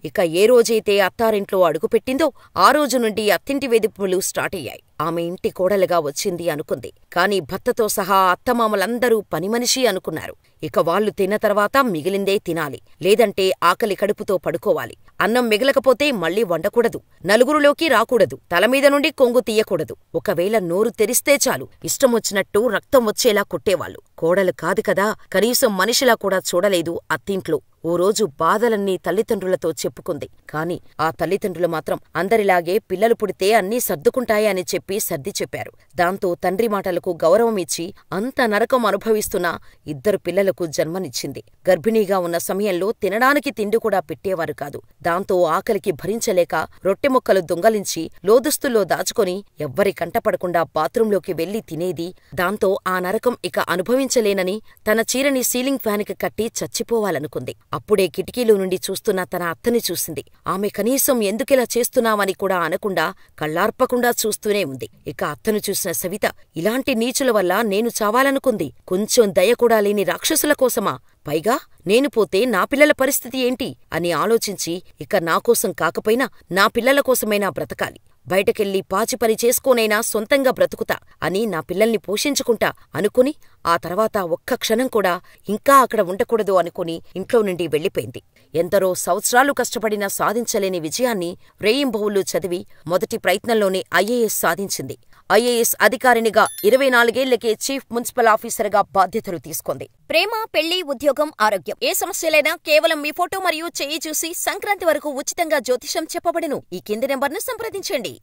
ఇక ఏ రోజైతే అత్తారింట్లో అడుగుపెట్టిందో ఆ రోజు నుండి అత్తింటి వేధింపులు స్టార్టయ్యాయి. ఆమె ఇంటి కోడలుగా వచ్చింది అనుకుంది. కాని భర్తతో సహా అత్తమామలందరూ పనిమనిషి అనుకున్నారు. ఇక వాళ్లు తిన్న తర్వాత మిగిలిందే తినాలి, లేదంటే ఆకలి కడుపుతో పడుకోవాలి. అన్నం మిగలకపోతే మళ్ళీ వండకూడదు, నలుగురిలోకి రాకూడదు, తలమీద నుండి కొంగు తీయకూడదు. ఒకవేళ నోరు తెరిస్తే చాలు ఇష్టమొచ్చినట్టు రక్తం వచ్చేలా కొట్టేవాళ్లు. కోడలు కాదు కదా, కనీసం మనిషిలా కూడా చూడలేదు అత్తింట్లో. ఓ రోజు బాధలన్నీ తల్లిదండ్రులతో చెప్పుకుంది. కాని ఆ తల్లిదండ్రులు మాత్రం అందరిలాగే పిల్లలు పుడితే అన్నీ సర్దుకుంటాయని చెప్పి సర్ది చెప్పారు. దాంతో తండ్రి మాటలకు గౌరవమిచ్చి అంత నరకం అనుభవిస్తున్నా ఇద్దరు పిల్లలకు జన్మనిచ్చింది. గర్భిణీగా ఉన్న సమయంలో తినడానికి తిండి కూడా పెట్టేవారు కాదు. దాంతో ఆకలికి భరించలేక రొట్టెముక్కలు దొంగలించి లోదుస్తుల్లో దాచుకొని ఎవ్వరి కంటపడకుండా బాత్రూంలోకి వెళ్లి తినేది. దాంతో ఆ నరకం ఇక అనుభవించలేనని తన చీరని సీలింగ్ ఫ్యాన్కి కట్టి చచ్చిపోవాలనుకుంది. అప్పుడే కిటికీలో నుండి చూస్తున్న తన అత్తని చూసింది. ఆమె కనీసం ఎందుకిలా చేస్తున్నావని కూడా అనకుండా కళ్ళార్పకుండా చూస్తూనే ఉంది. ఇక అత్తను చూసిన సవిత ఇలాంటి నీచుల వల్ల నేను చావాలనుకుంది. కొంచెం దయ కూడా లేని రాక్షసుల కోసమా? పైగా నేను పోతే నా పిల్లల పరిస్థితి ఏంటి అని ఆలోచించి ఇక నాకోసం కాకపోయినా నా పిల్లల కోసమైనా బ్రతకాలి, బయటకెళ్ళి పాచిపని చేసుకోనైనా సొంతంగా బ్రతుకుతా అని నా పిల్లల్ని పోషించుకుంటా అనుకుని ఆ తర్వాత ఒక్క క్షణం కూడా ఇంకా అక్కడ ఉండకూడదు అనుకుని ఇంట్లో నుండి వెళ్ళిపోయింది. ఎందరో సంవత్సరాలు కష్టపడినా సాధించలేని విజయాన్ని రేయింబవళ్లు చదివి మొదటి ప్రయత్నంలోనే ఐఏఎస్ సాధించింది. ఐఏఎస్ అధికారినిగా 24 ఏళ్లకే చీఫ్ మున్సిపల్ ఆఫీసర్గా బాధ్యతలు తీసుకుంది. ప్రేమ, పెళ్లి, ఉద్యోగం, ఆరోగ్యం ఏ సమస్యలైనా కేవలం మీ ఫోటో మరియు చెయ్యి చూసి సంక్రాంతి వరకు ఉచితంగా జ్యోతిషం చెప్పబడును. ఈ కింది నెంబర్ను సంప్రదించండి.